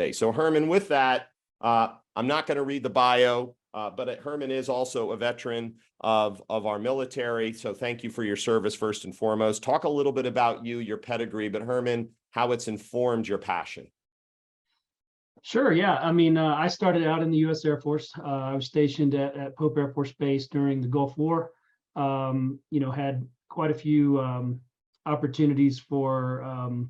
space. So Herman, with that, I'm not going to read the bio, but Herman is also a veteran of our military. So thank you for your service first and foremost. Talk a little bit about you, your pedigree, but Herman, how it's informed your passion. Sure. Yeah. I mean, I started out in the U.S. Air Force. I was stationed at Pope Air Force Base during the Gulf War. Had quite a few opportunities for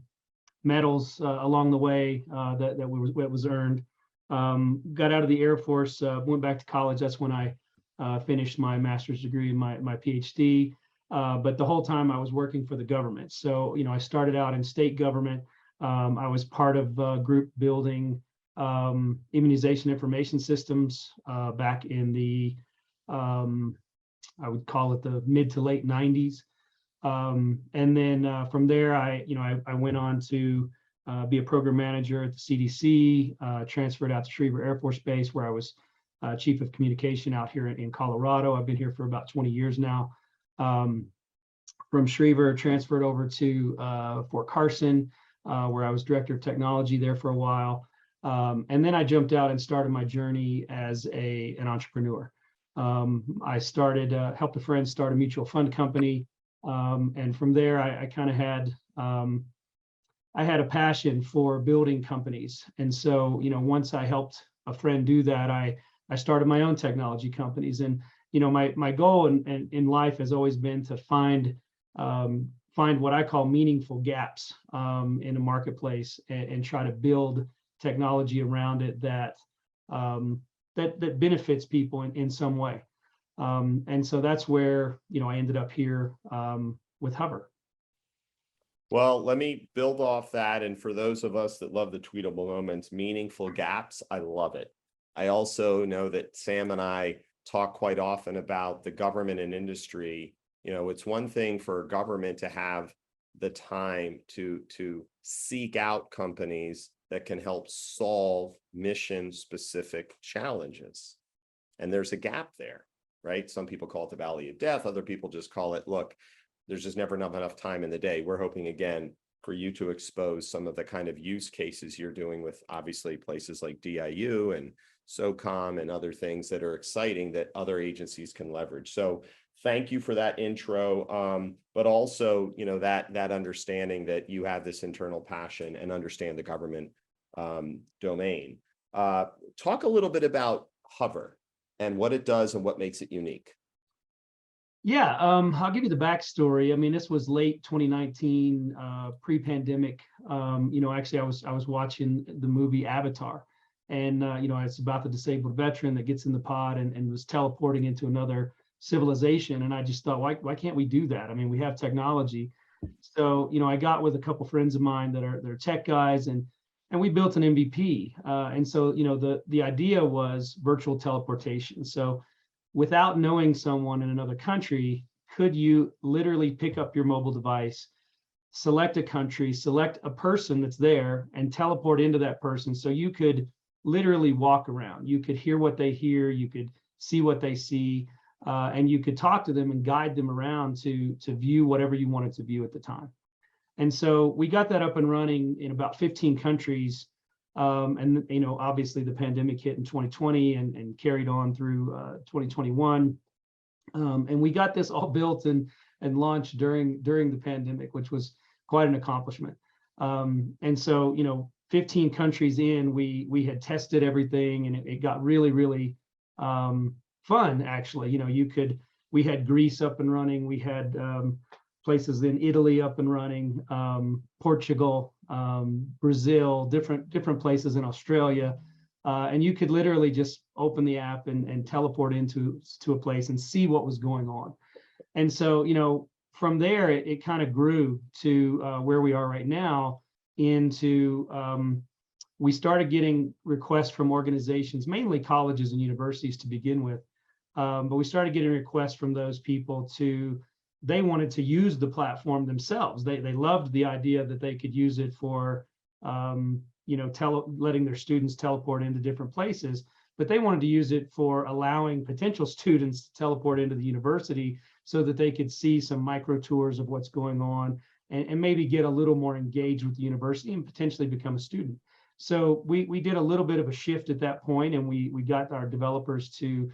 medals along the way that was earned. Got out of the Air Force, went back to college. That's when I finished my master's degree and my PhD. But the whole time I was working for the government. So, I started out in state government. I was part of a group building immunization information systems back in the, I would call it the mid to late 90s. And then from there, I went on to be a program manager at the CDC, transferred out to Schriever Air Force Base, where I was chief of communication out here in Colorado. I've been here for about 20 years now. From Schriever, transferred over to Fort Carson, where I was director of technology there for a while. And then I jumped out and started my journey as an entrepreneur. I started, helped a friend start a mutual fund company. And from there, I kind of had, I had a passion for building companies. And so, once I helped a friend do that, I started my own technology companies. And, my goal in life has always been to find what I call meaningful gaps in a marketplace and try to build technology around it that benefits people in some way. And so that's where, I ended up here with Huvr. Well, let me build off that. And for those of us that love the tweetable moments, meaningful gaps, I love it. I also know that Sam and I talk quite often about the government and industry. It's one thing for government to have the time to seek out companies that can help solve mission-specific challenges. And there's a gap there, right? Some people call it the valley of death. Other people just call it, look, there's just never enough time in the day. We're hoping, again, for you to expose some of the kind of use cases you're doing with obviously places like DIU and SOCOM and other things that are exciting that other agencies can leverage. So thank you for that intro, but also, that understanding that you have this internal passion and understand the government domain. Talk a little bit about Huvr and what it does and what makes it unique. Yeah, I'll give you the backstory. I mean, this was late 2019, pre-pandemic. Actually, I was watching the movie Avatar, and it's about the disabled veteran that gets in the pod and was teleporting into another civilization. And I just thought, why can't we do that? I mean, we have technology. So, I got with a couple friends of mine that are tech guys, and we built an MVP. And so, the idea was virtual teleportation. So without knowing someone in another country, could you literally pick up your mobile device, select a country, select a person that's there, and teleport into that person so you could literally walk around. You could hear what they hear, you could see what they see, and you could talk to them and guide them around to view whatever you wanted to view at the time. And so we got that up and running in about 15 countries. And obviously the pandemic hit in 2020 and carried on through 2021. And we got this all built and launched during the pandemic, which was quite an accomplishment. And so, 15 countries in, we had tested everything, and it got really, really fun, actually. We had Greece up and running. We had places in Italy up and running, Portugal, Brazil, different places in Australia. And you could literally just open the app and teleport into a place and see what was going on. And so, from there, it kind of grew to where we are right now into, we started getting requests from organizations, mainly colleges and universities to begin with. But we started getting requests from those people they wanted to use the platform themselves. They loved the idea that they could use it for, letting their students teleport into different places, but they wanted to use it for allowing potential students to teleport into the university so that they could see some micro tours of what's going on and maybe get a little more engaged with the university and potentially become a student. So we did a little bit of a shift at that point, and we got our developers to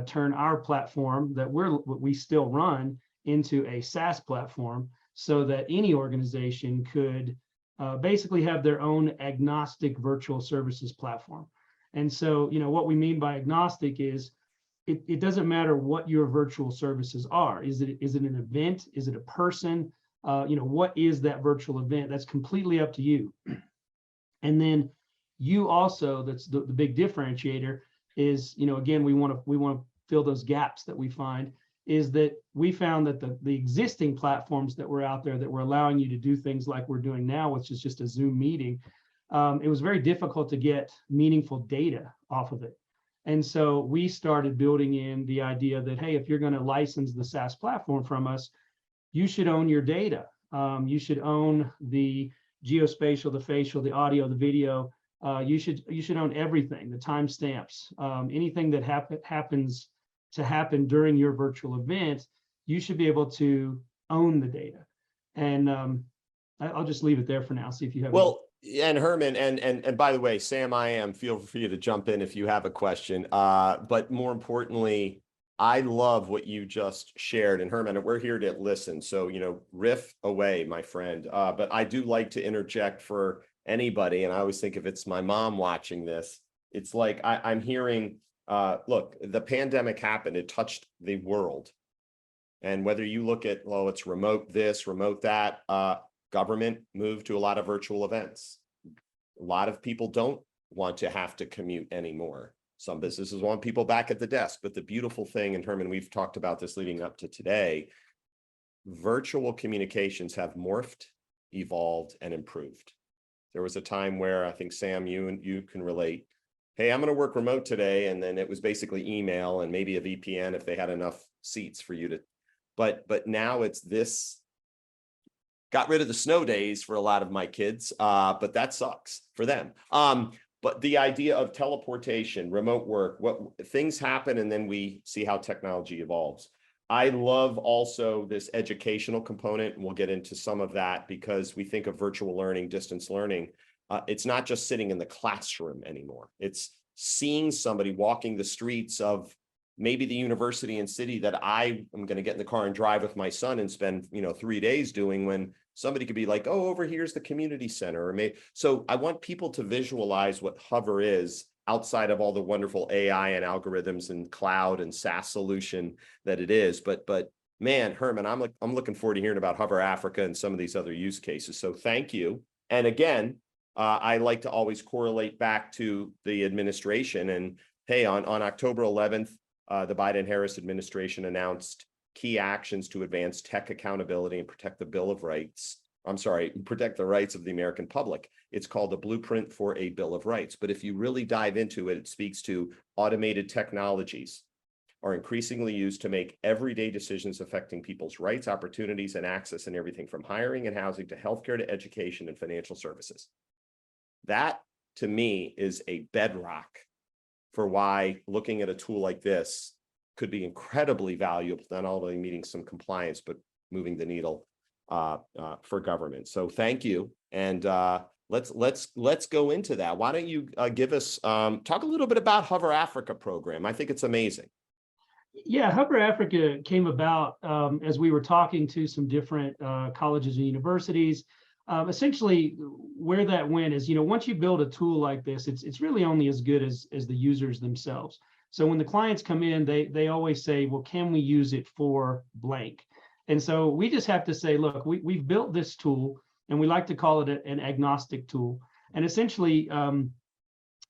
turn our platform that we still run into a SaaS platform, so that any organization could basically have their own agnostic virtual services platform. And so, what we mean by agnostic is it doesn't matter what your virtual services are. Is it an event? Is it a person? What is that virtual event? That's completely up to you. And then you also, that's the big differentiator is, again, we want to fill those gaps that we find, is that we found that the existing platforms that were out there that were allowing you to do things like we're doing now, which is just a Zoom meeting, it was very difficult to get meaningful data off of it. And so we started building in the idea that, hey, if you're going to license the SaaS platform from us, you should own your data. You should own the geospatial, the facial, the audio, the video. You should own everything, the timestamps, anything that happens to happen during your virtual event. You should be able to own the data. And I'll just leave it there for now. See if you have. Well, and Herman, and by the way, Sam, feel free to jump in if you have a question. But more importantly, I love what you just shared. And Herman, we're here to listen. So, riff away, my friend. But I do like to interject for anybody. And I always think if it's my mom watching this, it's like I'm hearing, look, the pandemic happened. It touched the world. And whether you look at, well, it's remote this, remote that, government moved to a lot of virtual events. A lot of people don't want to have to commute anymore. Some businesses want people back at the desk. But the beautiful thing, and Herman, we've talked about this leading up to today, virtual communications have morphed, evolved, and improved. There was a time where I think, Sam, you can relate. Hey, I'm going to work remote today. And then it was basically email and maybe a VPN if they had enough seats for you to, but now it's this. Got rid of the snow days for a lot of my kids, but that sucks for them. But the idea of teleportation, remote work, what things happen, and then we see how technology evolves. I love also this educational component, and we'll get into some of that because we think of virtual learning, distance learning. It's not just sitting in the classroom anymore. It's seeing somebody walking the streets of maybe the university and city that I am going to get in the car and drive with my son and spend 3 days doing, when somebody could be like, oh, over here's the community center. Or maybe, so I want people to visualize what Huvr is outside of all the wonderful AI and algorithms and cloud and SaaS solution that it is. But man, Herman, I'm looking forward to hearing about Huvr Africa and some of these other use cases. So thank you. And again, I like to always correlate back to the administration. And hey, on October 11th, the Biden-Harris administration announced key actions to advance tech accountability and protect the Bill of Rights. Protect the rights of the American public. It's called the Blueprint for a Bill of Rights. But if you really dive into it, it speaks to automated technologies are increasingly used to make everyday decisions affecting people's rights, opportunities, and access in everything from hiring and housing to healthcare to education and financial services. That, to me, is a bedrock for why looking at a tool like this could be incredibly valuable, not only meeting some compliance, but moving the needle for government. So thank you. And let's go into that. Why don't you give us, talk a little bit about Huvr Africa program. I think it's amazing. Yeah, Huvr Africa came about as we were talking to some different colleges and universities. Essentially, where that went is, once you build a tool like this, it's really only as good as the users themselves. So when the clients come in, they always say, well, can we use it for blank? And so we just have to say, look, we've built this tool, and we like to call it an agnostic tool. And essentially,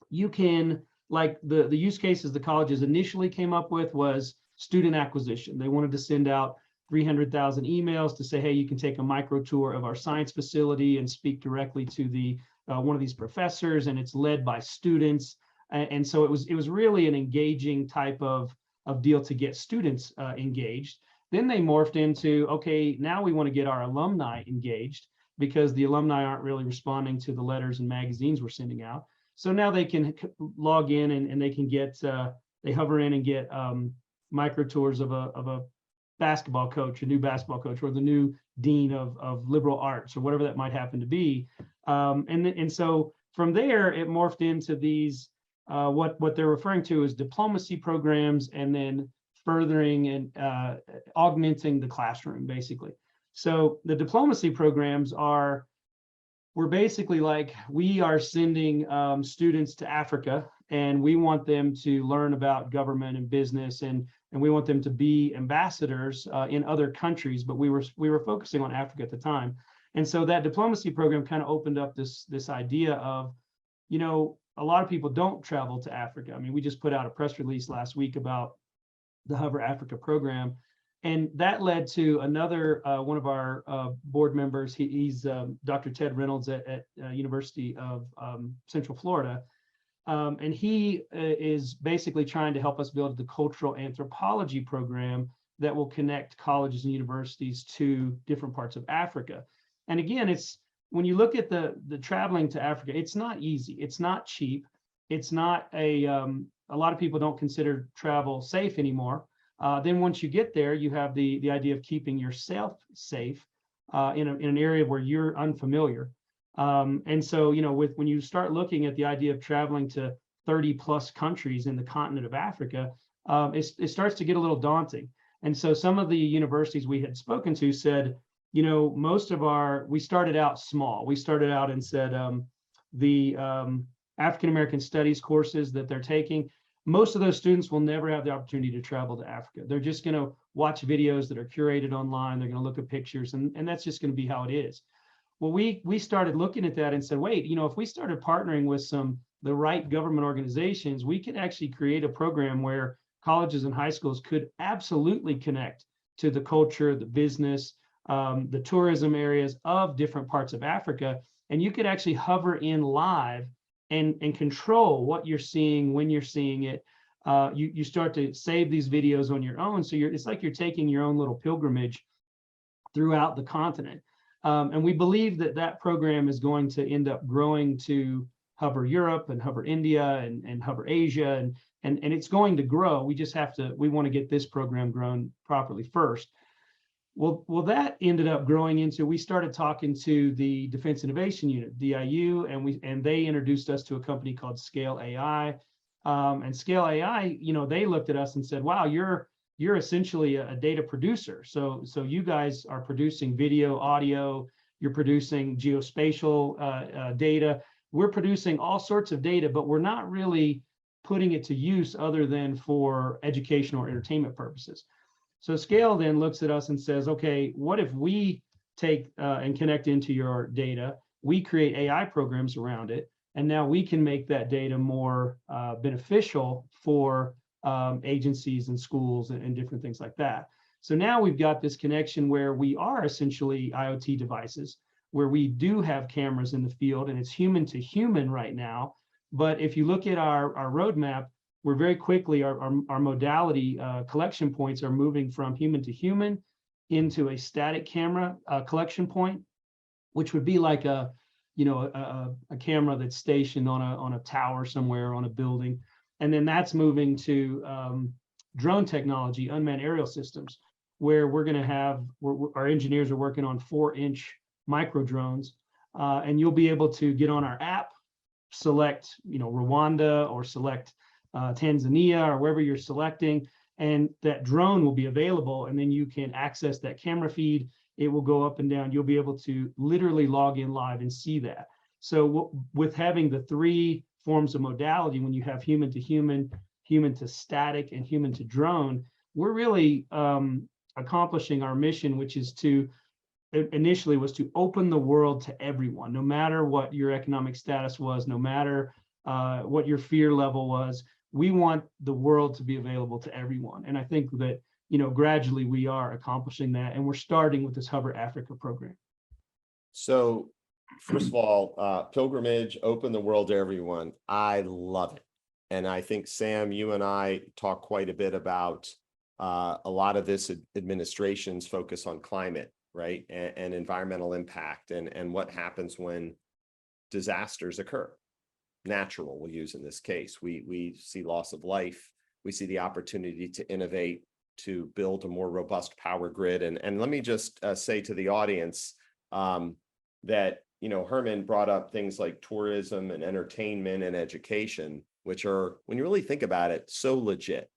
you can, like the use cases the colleges initially came up with was student acquisition. They wanted to send out 300,000 emails to say, hey, you can take a micro tour of our science facility and speak directly to the one of these professors, and it's led by students. And so it was really an engaging type of deal to get students engaged. Then they morphed into, okay, now we want to get our alumni engaged, because the alumni aren't really responding to the letters and magazines we're sending out. So now they can log in and they can get, they hover in and get micro tours of a basketball coach, a new basketball coach, or the new dean of liberal arts, or whatever that might happen to be. And so from there, it morphed into these, what they're referring to as diplomacy programs, and then furthering and augmenting the classroom, basically. So the diplomacy programs are, we're basically like, we are sending students to Africa, and we want them to learn about government and business, and we want them to be ambassadors in other countries, but we were focusing on Africa at the time. And so that diplomacy program kind of opened up this idea of, you know, a lot of people don't travel to Africa. I mean, we just put out a press release last week about the Huvr Africa program, and that led to another one of our board members. He's Dr. Ted Reynolds at University of Central Florida. And he is basically trying to help us build the cultural anthropology program that will connect colleges and universities to different parts of Africa. And again, it's, when you look at the traveling to Africa, it's not easy. It's not cheap. It's not a lot of people don't consider travel safe anymore. Then once you get there, you have the idea of keeping yourself safe in an area where you're unfamiliar. And so, you know, when you start looking at the idea of traveling to 30 plus countries in the continent of Africa, it starts to get a little daunting. And so some of the universities we had spoken to said, you know, we started out small. We started out and said the African-American studies courses that they're taking, most of those students will never have the opportunity to travel to Africa. They're just going to watch videos that are curated online. They're going to look at pictures, and that's just going to be how it is. Well, we started looking at that and said, wait, you know, if we started partnering with the right government organizations, we could actually create a program where colleges and high schools could absolutely connect to the culture, the business, the tourism areas of different parts of Africa. And you could actually hover in live and control what you're seeing when you're seeing it. You start to save these videos on your own. So it's like you're taking your own little pilgrimage throughout the continent. And we believe that program is going to end up growing to Huvr Europe and Huvr India and Huvr Asia, and it's going to grow. We just we want to get this program grown properly first. Well, that ended up growing into, we started talking to the Defense Innovation Unit, DIU, and they introduced us to a company called Scale AI. And Scale AI, you know, they looked at us and said, wow, you're essentially a data producer. So you guys are producing video, audio, you're producing geospatial data. We're producing all sorts of data, but we're not really putting it to use other than for educational or entertainment purposes. So Scale then looks at us and says, okay, what if we take and connect into your data, we create AI programs around it, and now we can make that data more beneficial for agencies and schools and different things like that. So now we've got this connection where we are essentially IoT devices, where we do have cameras in the field, and it's human to human right now. But if you look at our roadmap, we're very quickly, our modality collection points are moving from human to human into a static camera collection point, which would be like a camera that's stationed on a tower somewhere on a building. And then that's moving to drone technology, unmanned aerial systems, where we're going to have, our engineers are working on 4-inch micro drones, and you'll be able to get on our app, select, Rwanda, or select Tanzania, or wherever you're selecting, and that drone will be available, and then you can access that camera feed. It will go up and down. You'll be able to literally log in live and see that. So with having the 3 forms of modality, when you have human to human, human to static, and human to drone, we're really accomplishing our mission, which is initially was to open the world to everyone, no matter what your economic status was, no matter what your fear level was. We want the world to be available to everyone. And I think that, gradually we are accomplishing that. And we're starting with this Huvr Africa program. So first of all, pilgrimage, open the world to everyone. I love it. And I think, Sam, you and I talk quite a bit about a lot of this administration's focus on climate, right? And environmental impact and what happens when disasters occur. Natural, we'll use in this case. We see loss of life. We see the opportunity to innovate, to build a more robust power grid. And let me just say to the audience that you know, Herman brought up things like tourism and entertainment and education, which are, when you really think about it, so legit.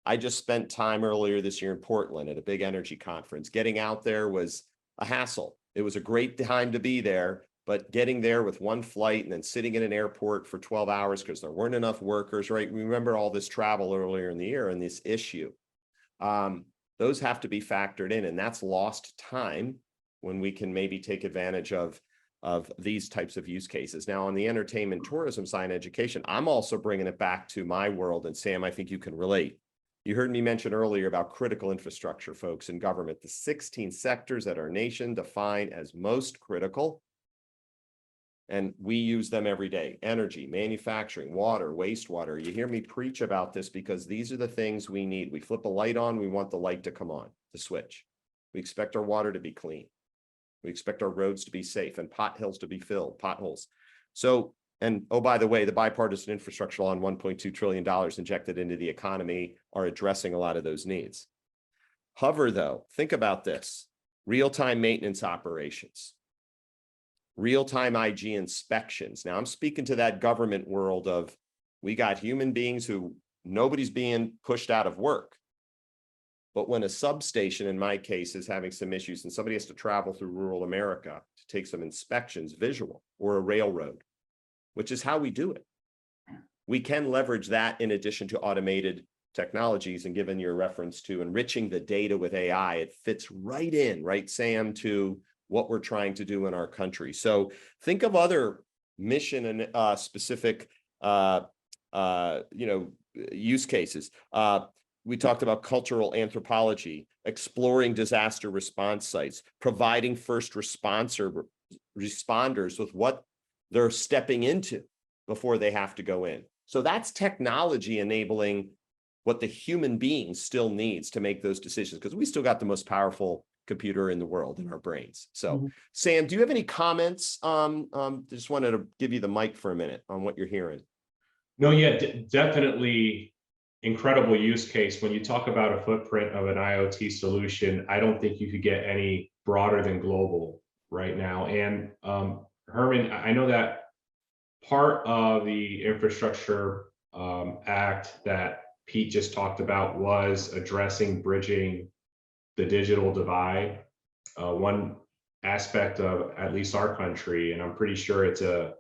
I just spent time earlier this year in Portland at a big energy conference. Getting out there was a hassle. It was a great time to be there, but getting there with one flight and then sitting in an airport for 12 hours because there weren't enough workers, right? We remember all this travel earlier in the year and this issue. Those have to be factored in, and that's lost time when we can maybe take advantage of these types of use cases. Now, on the entertainment, tourism side, and education, I'm also bringing it back to my world. And Sam, I think you can relate. You heard me mention earlier about critical infrastructure, folks, in government, the 16 sectors that our nation define as most critical. And we use them every day: energy, manufacturing, water, wastewater. You hear me preach about this because these are the things we need. We flip a light on, we want the light to come on, the switch. We expect our water to be clean. We expect our roads to be safe and potholes to be filled, potholes. So, and oh, by the way, the bipartisan infrastructure law and $1.2 trillion injected into the economy are addressing a lot of those needs. Huvr, though, think about this: real-time maintenance operations, real-time IG inspections. Now, I'm speaking to that government world of, we got human beings who nobody's being pushed out of work. But when a substation, in my case, is having some issues and somebody has to travel through rural America to take some inspections, visual, or a railroad, which is how we do it, we can leverage that in addition to automated technologies. And given your reference to enriching the data with AI, it fits right in, right, Sam, to what we're trying to do in our country. So think of other mission and specific, use cases. We talked about cultural anthropology, exploring disaster response sites, providing first responders with what they're stepping into before they have to go in. So that's technology enabling what the human being still needs to make those decisions, because we still got the most powerful computer in the world in our brains. So Sam, do you have any comments? Just wanted to give you the mic for a minute on what you're hearing. No, yeah, definitely incredible use case. When you talk about a footprint of an IoT solution, I don't think you could get any broader than global right now. And Herman, I know that part of the Infrastructure Act that Pete just talked about was addressing bridging the digital divide. One aspect of at least our country, and I'm pretty sure it's a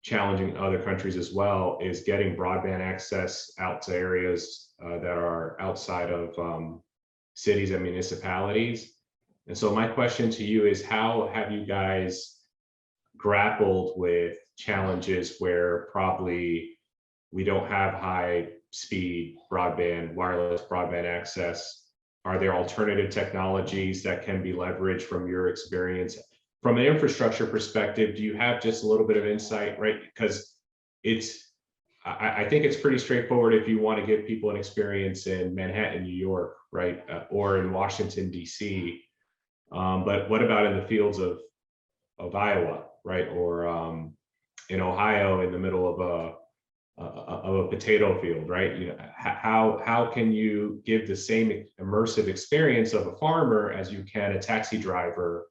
challenging other countries as well, is getting broadband access out to areas that are outside of cities and municipalities. And so my question to you is, how have you guys grappled with challenges where probably we don't have high speed broadband, wireless broadband access? Are there alternative technologies that can be leveraged from your experience? From an infrastructure perspective, do you have just a little bit of insight, right? Because I think it's pretty straightforward if you want to give people an experience in Manhattan, New York, right? Or in Washington, DC. But what about in the fields of Iowa, right? Or in Ohio, in the middle of a potato field, right? You know, how can you give the same immersive experience of a farmer as you can a taxi driver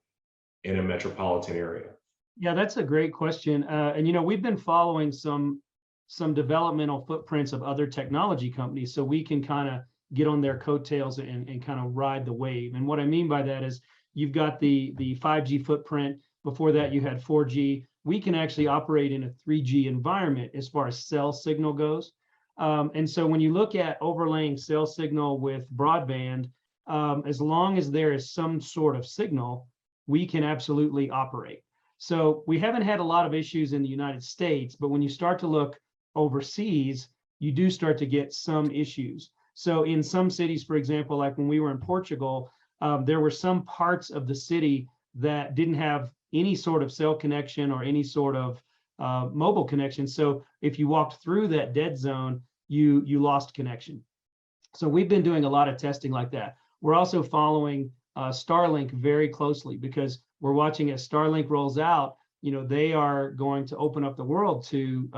in a metropolitan area? Yeah, that's a great question. And we've been following some developmental footprints of other technology companies, so we can kind of get on their coattails and kind of ride the wave. And what I mean by that is, you've got the 5G footprint. Before that, you had 4G. We can actually operate in a 3G environment as far as cell signal goes. And so when you look at overlaying cell signal with broadband, as long as there is some sort of signal, we can absolutely operate. So we haven't had a lot of issues in the United States, but when you start to look overseas, you do start to get some issues. So in some cities, for example, like when we were in Portugal, there were some parts of the city that didn't have any sort of cell connection or any sort of mobile connection. So if you walked through that dead zone, you lost connection. So we've been doing a lot of testing like that. We're also following Starlink very closely, because we're watching as Starlink rolls out, they are going to open up the world to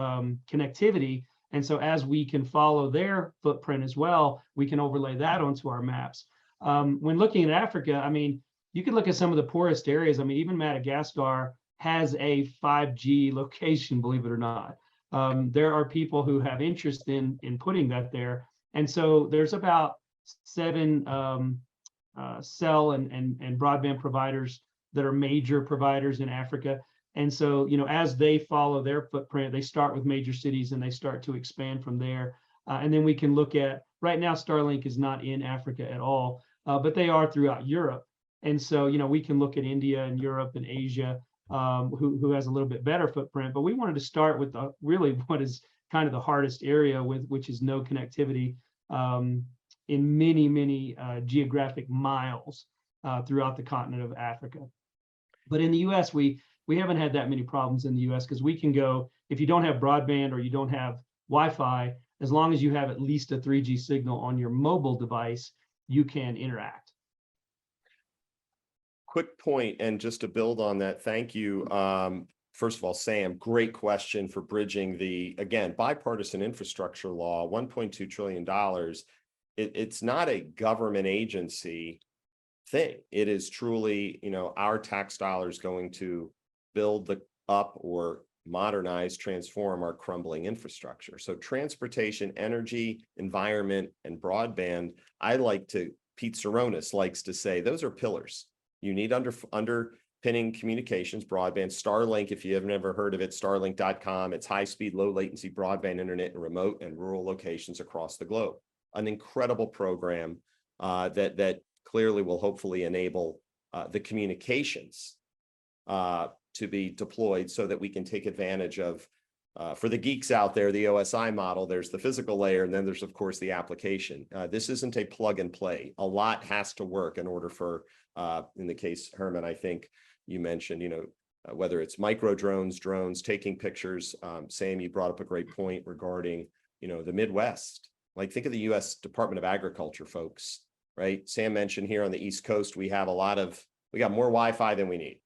connectivity. And so as we can follow their footprint as well, we can overlay that onto our maps. When looking at Africa, I mean, you could look at some of the poorest areas. I mean, even Madagascar, has a 5G location, believe it or not. There are people who have interest in putting that there. And so there's about 7 cell and broadband providers that are major providers in Africa. And so, as they follow their footprint, they start with major cities and they start to expand from there. And then we can look at, right now, Starlink is not in Africa at all, but they are throughout Europe. And so, we can look at India and Europe and Asia, who has a little bit better footprint. But we wanted to start with really what is kind of the hardest area, which is no connectivity in many geographic miles throughout the continent of Africa. But in the US, we haven't had that many problems in the US, because we can go, if you don't have broadband or you don't have Wi-Fi, as long as you have at least a 3G signal on your mobile device, you can interact. Quick point, and just to build on that, thank you. First of all, Sam, great question for bridging the, again, bipartisan infrastructure law, $1.2 trillion. It's not a government agency thing. It is truly, our tax dollars going to build up or modernize, transform our crumbling infrastructure. So transportation, energy, environment, and broadband, Pete Tseronis likes to say, those are pillars. You need underpinning communications, broadband. Starlink, if you have never heard of it, starlink.com. It's high-speed, low-latency broadband internet in remote and rural locations across the globe. An incredible program that clearly will hopefully enable the communications to be deployed so that we can take advantage of, for the geeks out there, the OSI model. There's the physical layer, and then there's, of course, the application. This isn't a plug and play. A lot has to work in order for, in the case, Herman, I think you mentioned, whether it's micro drones, taking pictures. Sam, you brought up a great point regarding, the Midwest. Like, think of the U.S. Department of Agriculture, folks, right? Sam mentioned here on the East Coast, we got more Wi-Fi than we need.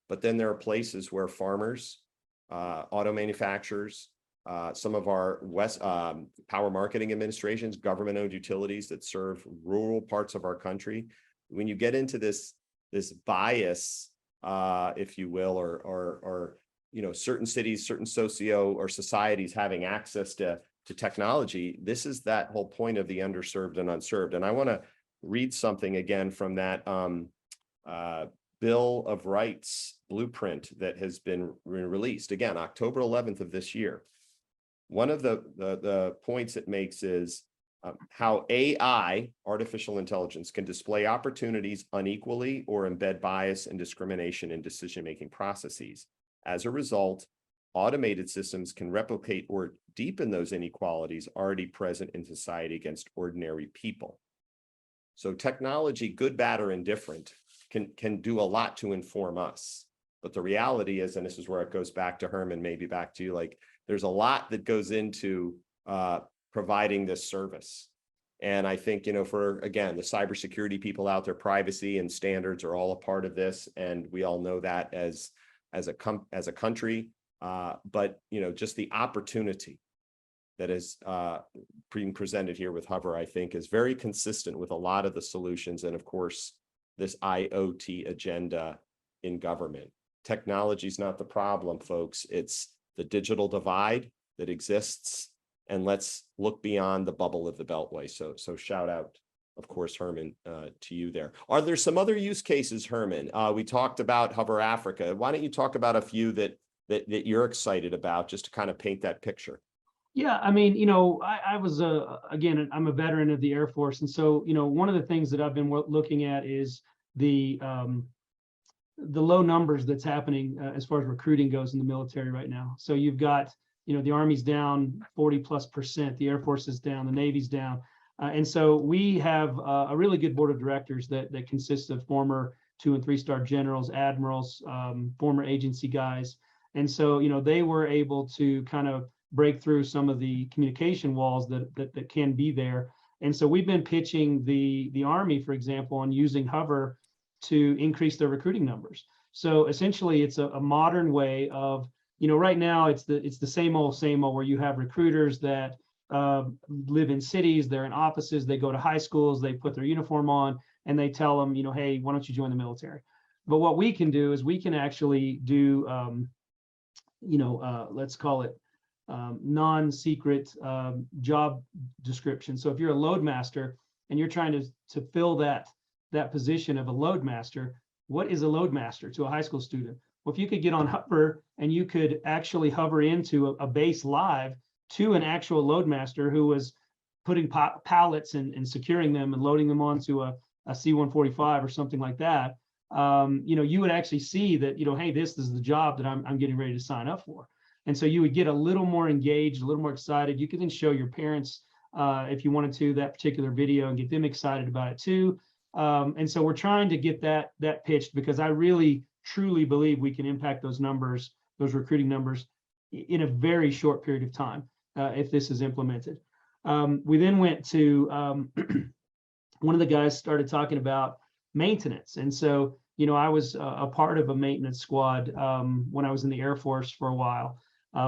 But then there are places where farmers, auto manufacturers, some of our power marketing administrations, government-owned utilities that serve rural parts of our country. When you get into this bias, if you will, or certain cities, certain socio or societies having access to technology, this is that whole point of the underserved and unserved. And I want to read something again from that Bill of Rights blueprint that has been released, again, October 11th of this year. One of the points it makes is how AI, artificial intelligence, can display opportunities unequally or embed bias and discrimination in decision-making processes. As a result, automated systems can replicate or deepen those inequalities already present in society against ordinary people. So technology, good, bad, or indifferent, can do a lot to inform us. But the reality is, and this is where it goes back to Herman, maybe back to you, like, there's a lot that goes into providing this service. And I think, for, again, the cybersecurity people out there, privacy and standards are all a part of this. And we all know that as a country, but, just the opportunity that is being presented here with Huvr, I think, is very consistent with a lot of the solutions. And of course, this IoT agenda in government. Technology is not the problem, folks. It's the digital divide that exists. And let's look beyond the bubble of the Beltway. So shout out, of course, Herman, to you there. Are there some other use cases, Herman? We talked about Huvr Africa. Why don't you talk about a few that you're excited about, just to kind of paint that picture? Yeah, I mean, I was, again, I'm a veteran of the Air Force. And so, one of the things that I've been looking at is the low numbers that's happening as far as recruiting goes in the military right now. So you've got, the Army's down 40+%, the Air Force is down, the Navy's down. And so we have a really good board of directors that consists of former 2- and 3-star generals, admirals, former agency guys. And so, they were able to kind of break through some of the communication walls that can be there. And so we've been pitching the Army, for example, on using Huvr to increase their recruiting numbers. So essentially, it's a modern way of, right now it's the same old where you have recruiters that live in cities, they're in offices, they go to high schools, they put their uniform on, and they tell them, hey, why don't you join the military? But what we can do is we can actually do, let's call it non-secret job description. So if you're a load master and you're trying to fill that position of a load master, what is a load master to a high school student? Well, if you could get on Huvr and you could actually hover into a base live to an actual load master who was putting pallets and securing them and loading them onto a C-145 or something like that, you would actually see that, hey, this is the job that I'm getting ready to sign up for. And so you would get a little more engaged, a little more excited. You could then show your parents, if you wanted to, that particular video and get them excited about it too. And so we're trying to get that pitched, because I really, truly believe we can impact those numbers, those recruiting numbers, in a very short period of time if this is implemented. We then went to, one of the guys started talking about maintenance. And so, I was a part of a maintenance squad when I was in the Air Force for a while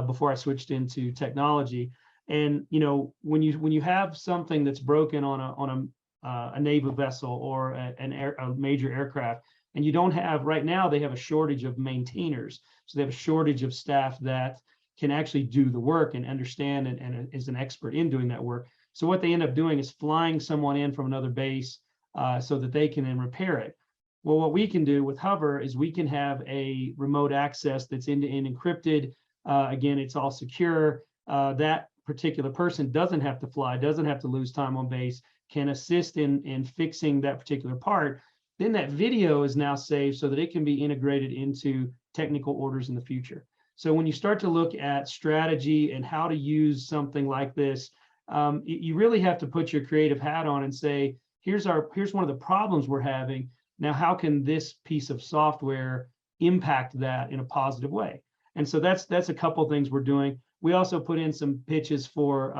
before I switched into technology. And, when you have something that's broken on a naval vessel or a major aircraft, and you don't have, right now, they have a shortage of maintainers. So they have a shortage of staff that can actually do the work and understand and is an expert in doing that work. So what they end up doing is flying someone in from another base so that they can then repair it. Well, what we can do with Huvr is we can have a remote access that's end-to-end encrypted. Again, it's all secure. That particular person doesn't have to fly, doesn't have to lose time on base, can assist in fixing that particular part. Then that video is now saved so that it can be integrated into technical orders in the future. So when you start to look at strategy and how to use something like this, you really have to put your creative hat on and say, here's one of the problems we're having. Now, how can this piece of software impact that in a positive way? And so that's a couple things we're doing. We also put in some pitches for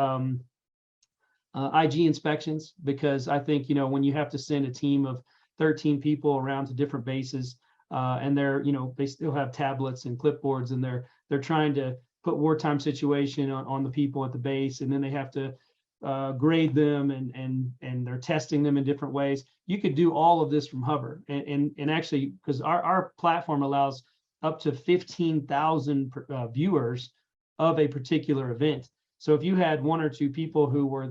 IG inspections, because I think, when you have to send a team of 13 people around to different bases, and they still have tablets and clipboards, and they're trying to put wartime situation on the people at the base, and then they have to grade them and they're testing them in different ways. You could do all of this from Huvr, and actually, because our platform allows up to 15,000 viewers of a particular event. So if you had one or two people who were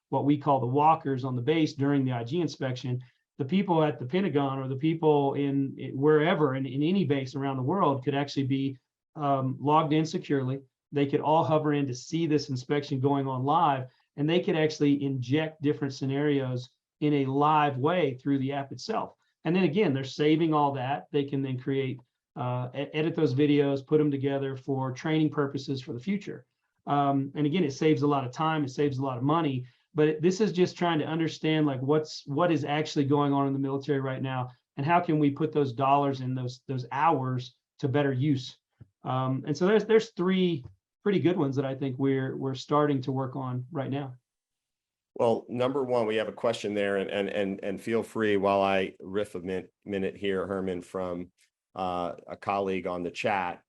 what we call the walkers on the base during the IG inspection, the people at the Pentagon or the people in wherever in any base around the world could actually be logged in securely. They could all hover in to see this inspection going on live, and they could actually inject different scenarios in a live way through the app itself. And then again, they're saving all that. They can then create, edit those videos, put them together for training purposes for the future. And again, it saves a lot of time, it saves a lot of money, but this is just trying to understand like what is actually going on in the military right now, and how can we put those dollars and those hours to better use. And so there's three pretty good ones that I think we're starting to work on right now. Well, number one, we have a question there, and feel free while I riff a minute here, Herman, from a colleague on the chat.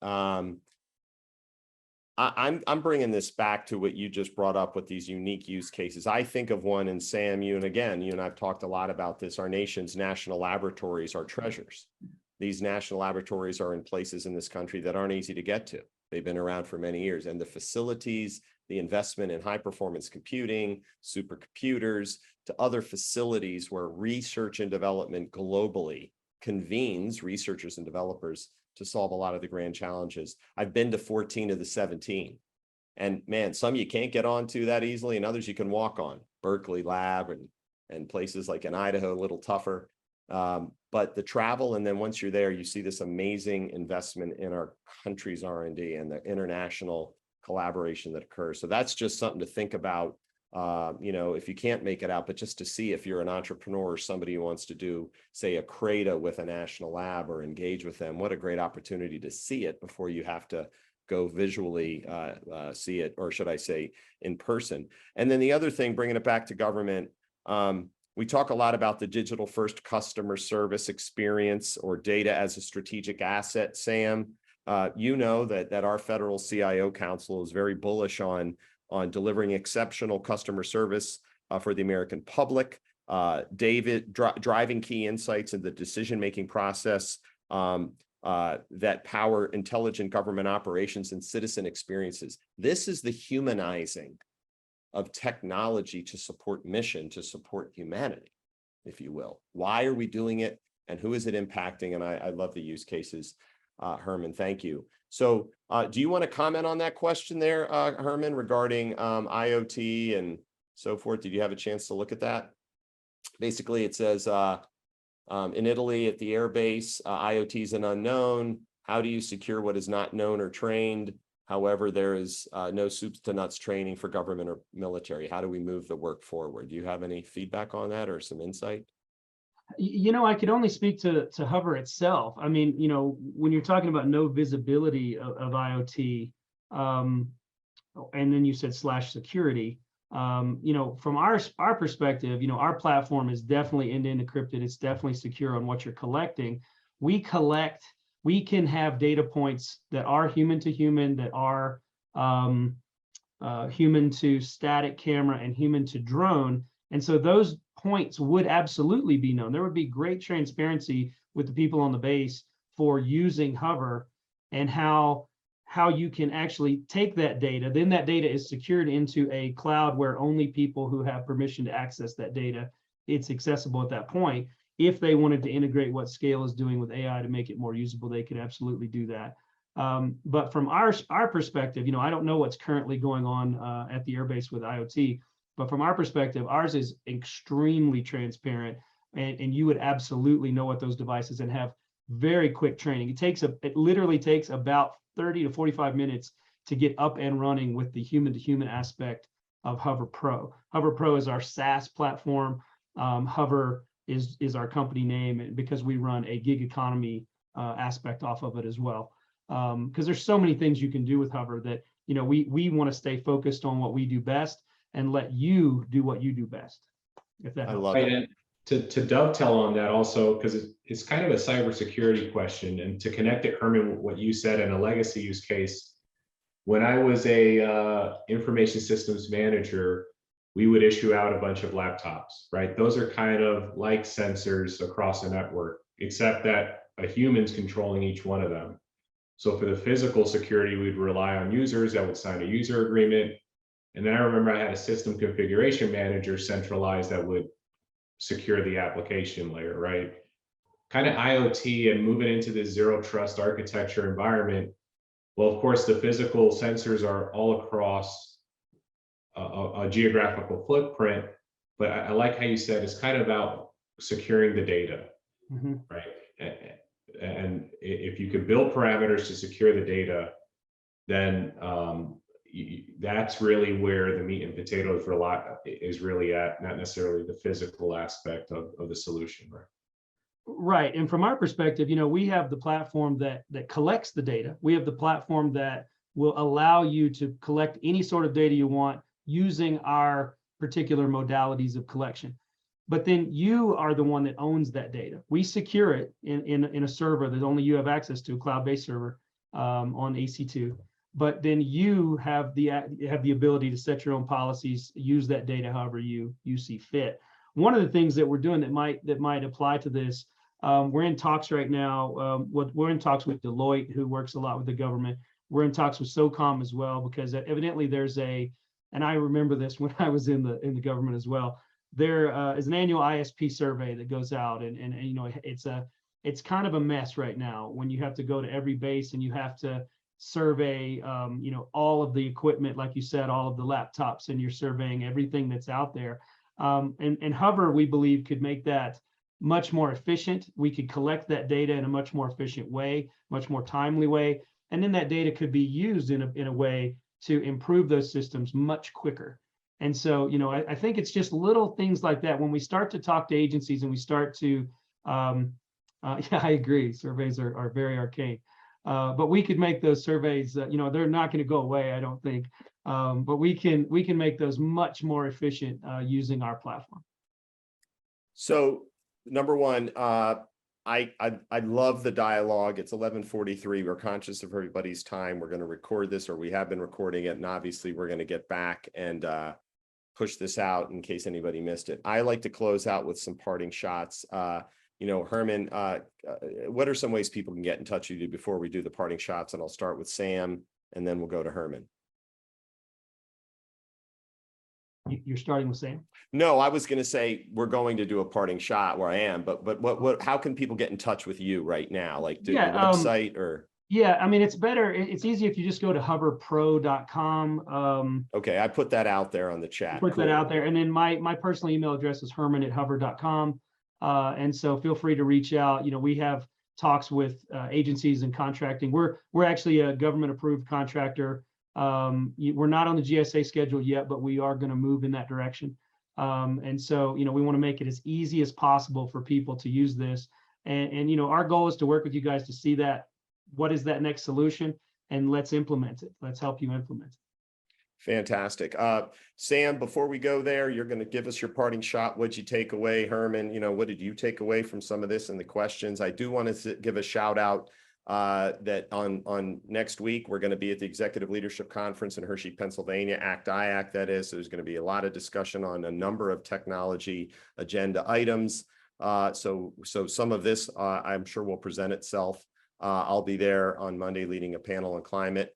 I'm bringing this back to what you just brought up with these unique use cases. I think of one, and Sam, you and I've talked a lot about this. Our nation's national laboratories are treasures. These national laboratories are in places in this country that aren't easy to get to. They've been around for many years, and the facilities, the investment in high performance computing, supercomputers, to other facilities where research and development globally convenes researchers and developers to solve a lot of the grand challenges. I've been to 14 of the 17. And man, some you can't get onto that easily, and others you can walk on. Berkeley Lab and places like in Idaho, a little tougher. But the travel, and then once you're there, you see this amazing investment in our country's R&D and the international collaboration that occurs. So that's just something to think about, if you can't make it out, but just to see if you're an entrepreneur or somebody who wants to do, say, a CRADA with a national lab or engage with them, what a great opportunity to see it before you have to go visually see it, or should I say in person. And then the other thing, bringing it back to government, we talk a lot about the digital first customer service experience or data as a strategic asset, Sam. That our federal CIO council is very bullish on delivering exceptional customer service for the American public. David, driving key insights in the decision-making process that power intelligent government operations and citizen experiences. This is the humanizing of technology to support mission, to support humanity, if you will. Why are we doing it, and who is it impacting? And I love the use cases, Herman, thank you. So do you want to comment on that question there, Herman, regarding IoT and so forth? Did you have a chance to look at that? Basically, it says, in Italy at the airbase, IoT is an unknown. How do you secure what is not known or trained? However, there is no soup to nuts training for government or military. How do we move the work forward? Do you have any feedback on that or some insight? You know, I could only speak to Huvr itself. I mean, you know, when you're talking about no visibility of IoT, and then you said /security, you know, from our perspective, you know, our platform is definitely end-to-end encrypted. It's definitely secure on what you're collecting. We can have data points that are human to human, that are human to static camera and human to drone. And so those points would absolutely be known. There would be great transparency with the people on the base for using Huvr, and how you can actually take that data. Then that data is secured into a cloud where only people who have permission to access that data, it's accessible at that point. If they wanted to integrate what Scale is doing with AI to make it more usable, they could absolutely do that. But from our perspective, you know, I don't know what's currently going on at the airbase with IoT, but from our perspective, ours is extremely transparent, and you would absolutely know what those devices and have very quick training. It literally takes about 30 to 45 minutes to get up and running with the human to human aspect of Huvr Pro. Huvr Pro is our SaaS platform. Huvr is our company name, and because we run a gig economy aspect off of it as well. Because there's so many things you can do with Huvr that, you know, we want to stay focused on what we do best and let you do what you do best. If that helps. I love Right, it. and to dovetail on that also, because it's kind of a cybersecurity question, and to connect it, Herman, what you said in a legacy use case, when I was a information systems manager, we would issue out a bunch of laptops, right? Those are kind of like sensors across a network, except that a human's controlling each one of them. So for the physical security, we'd rely on users that would sign a user agreement. And then I remember I had a system configuration manager centralized that would secure the application layer, right? Kind of IoT and moving into this zero trust architecture environment. Well, of course, the physical sensors are all across a geographical footprint, but I like how you said it's kind of about securing the data, right? And if you could build parameters to secure the data, then that's really where the meat and potatoes is really at, not necessarily the physical aspect of the solution, right? Right. And from our perspective, you know, we have the platform that collects the data. We have the platform that will allow you to collect any sort of data you want using our particular modalities of collection. But then you are the one that owns that data. We secure it in a server that only you have access to, a cloud-based server on AC2. But then you have the ability to set your own policies, use that data however you see fit. One of the things that we're doing that might apply to this, we're in talks right now. We're in talks with Deloitte, who works a lot with the government. We're in talks with SOCOM as well, because evidently there's and I remember this when I was in the government as well. There is an annual ISP survey that goes out, and you know, it's kind of a mess right now when you have to go to every base and you have to survey you know, all of the equipment, like you said, all of the laptops, and you're surveying everything that's out there. And Huvr, we believe, could make that much more efficient. We could collect that data in a much more efficient way, much more timely way, and then that data could be used in a way to improve those systems much quicker. And so, you know, I think it's just little things like that. When we start to talk to agencies and we start to, yeah, I agree, surveys are very arcane. But we could make those surveys, you know, they're not going to go away, I don't think. But we can make those much more efficient using our platform. So number one, I love the dialogue. It's 11:43. We're conscious of everybody's time. We're going to record this, or we have been recording it, and obviously we're going to get back and push this out in case anybody missed it. I like to close out with some parting shots. Herman, what are some ways people can get in touch with you before we do the parting shots? And I'll start with Sam, and then we'll go to Herman. You're starting with Sam? No, I was going to say we're going to do a parting shot where I am, but how can people get in touch with you right now? Like do the website or? Yeah, I mean, it's better. It's easy if you just go to huvrpro.com. Okay, I put that out there on the chat. Put that out there. And then my personal email address is herman@huvr.com. And so feel free to reach out. We have talks with agencies and contracting. We're actually a government approved contractor. We're not on the GSA schedule yet, but we are going to move in that direction. And so, we want to make it as easy as possible for people to use this. And our goal is to work with you guys to see that, what is that next solution, and let's implement it. Let's help you implement it. Fantastic. Sam, before we go there, you're going to give us your parting shot. What'd you take away? Herman, what did you take away from some of this and the questions? I do want to give a shout out that on next week, we're going to be at the Executive Leadership Conference in Hershey, Pennsylvania, ACT-IAC, that is. There's going to be a lot of discussion on a number of technology agenda items. So some of this, I'm sure will present itself. I'll be there on Monday leading a panel on climate.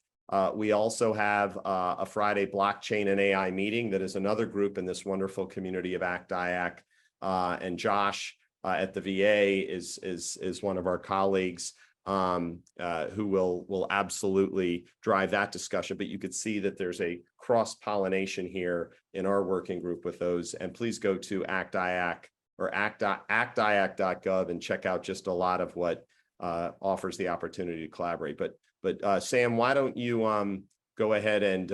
We also have a Friday blockchain and AI meeting that is another group in this wonderful community of ACT-IAC. And Josh at the VA is one of our colleagues who will absolutely drive that discussion. But you could see that there's a cross-pollination here in our working group with those. And please go to ACT-IAC or actiac.gov and check out just a lot of what offers the opportunity to collaborate. But Sam, why don't you go ahead and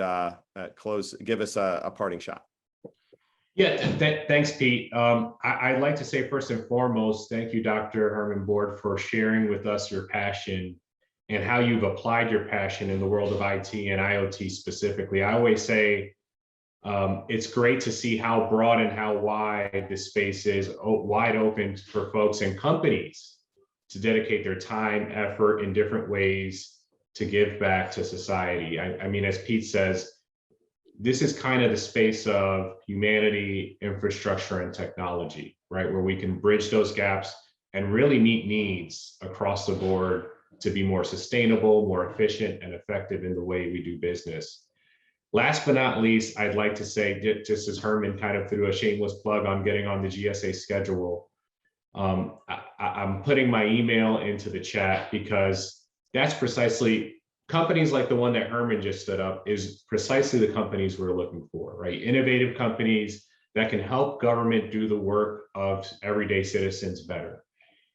give us a parting shot? Yeah, thanks, Pete. I'd like to say first and foremost, thank you, Dr. Herman DeBoard, for sharing with us your passion and how you've applied your passion in the world of IT and IoT specifically. I always say it's great to see how broad and how wide this space is, wide open for folks and companies to dedicate their time, effort in different ways to give back to society. I mean, as Pete says, this is kind of the space of humanity, infrastructure, and technology, right? Where we can bridge those gaps and really meet needs across the board to be more sustainable, more efficient, and effective in the way we do business. Last but not least, I'd like to say, just as Herman kind of threw a shameless plug on getting on the GSA schedule, I'm putting my email into the chat because that's precisely, companies like the one that Herman just stood up is precisely the companies we're looking for, right? Innovative companies that can help government do the work of everyday citizens better.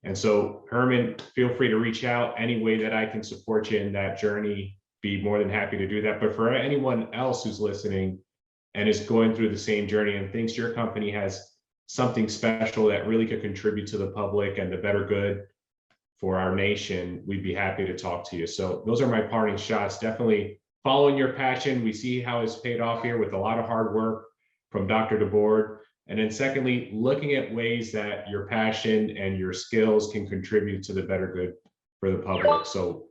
And so, Herman, feel free to reach out any way that I can support you in that journey. Be more than happy to do that. But for anyone else who's listening and is going through the same journey and thinks your company has something special that really could contribute to the public and the better good for our nation, we'd be happy to talk to you. So those are my parting shots. Definitely following your passion. We see how it's paid off here with a lot of hard work from Dr. DeBoard. And then secondly, looking at ways that your passion and your skills can contribute to the better good for the public. So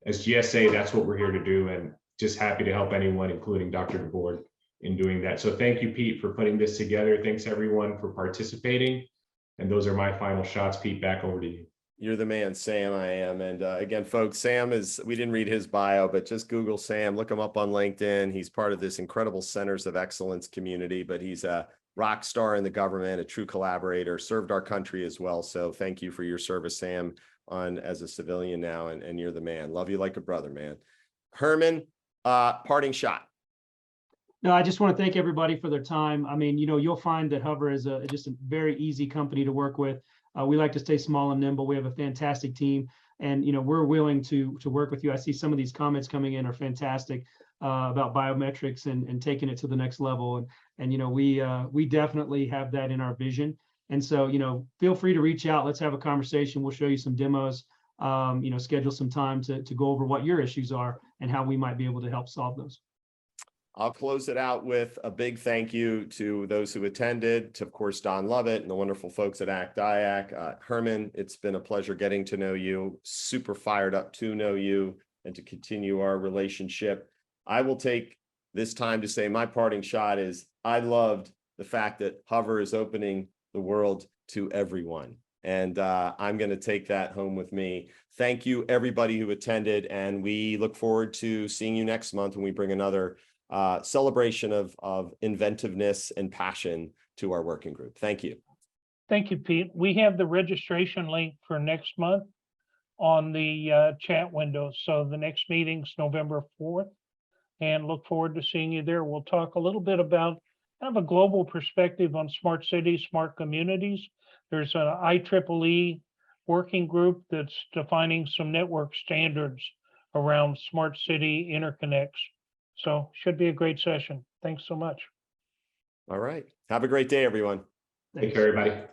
as GSA, that's what we're here to do, and just happy to help anyone, including Dr. DeBoard, in doing that. So thank you, Pete, for putting this together. Thanks everyone for participating. And those are my final shots. Pete, back over to you. You're the man, Sam. I am. And again, folks, Sam we didn't read his bio, but just Google Sam, look him up on LinkedIn. He's part of this incredible Centers of Excellence community, but he's a rock star in the government, a true collaborator, served our country as well. So thank you for your service, Sam, as a civilian now, and you're the man. Love you like a brother, man. Herman, parting shot. No, I just want to thank everybody for their time. I mean, you'll find that Huvr is just a very easy company to work with. We like to stay small and nimble. We have a fantastic team, and we're willing to work with you. I see some of these comments coming in are fantastic about biometrics and taking it to the next level. And we definitely have that in our vision. And so feel free to reach out. Let's have a conversation. We'll show you some demos. Schedule some time to go over what your issues are and how we might be able to help solve those. I'll close it out with a big thank you to those who attended, to, of course, Don Lovett and the wonderful folks at ACT-IAC. Herman, it's been a pleasure getting to know you, super fired up to know you and to continue our relationship. I will take this time to say my parting shot is I loved the fact that Huvr is opening the world to everyone. And I'm going to take that home with me. Thank you, everybody who attended. And we look forward to seeing you next month when we bring another celebration of inventiveness and passion to our working group. Thank you. Thank you, Pete. We have the registration link for next month on the chat window. So the next meeting's November 4th, and look forward to seeing you there. We'll talk a little bit about kind of a global perspective on smart cities, smart communities. There's an IEEE working group that's defining some network standards around smart city interconnects. So should be a great session. Thanks so much. All right. Have a great day, everyone. Take care, everybody.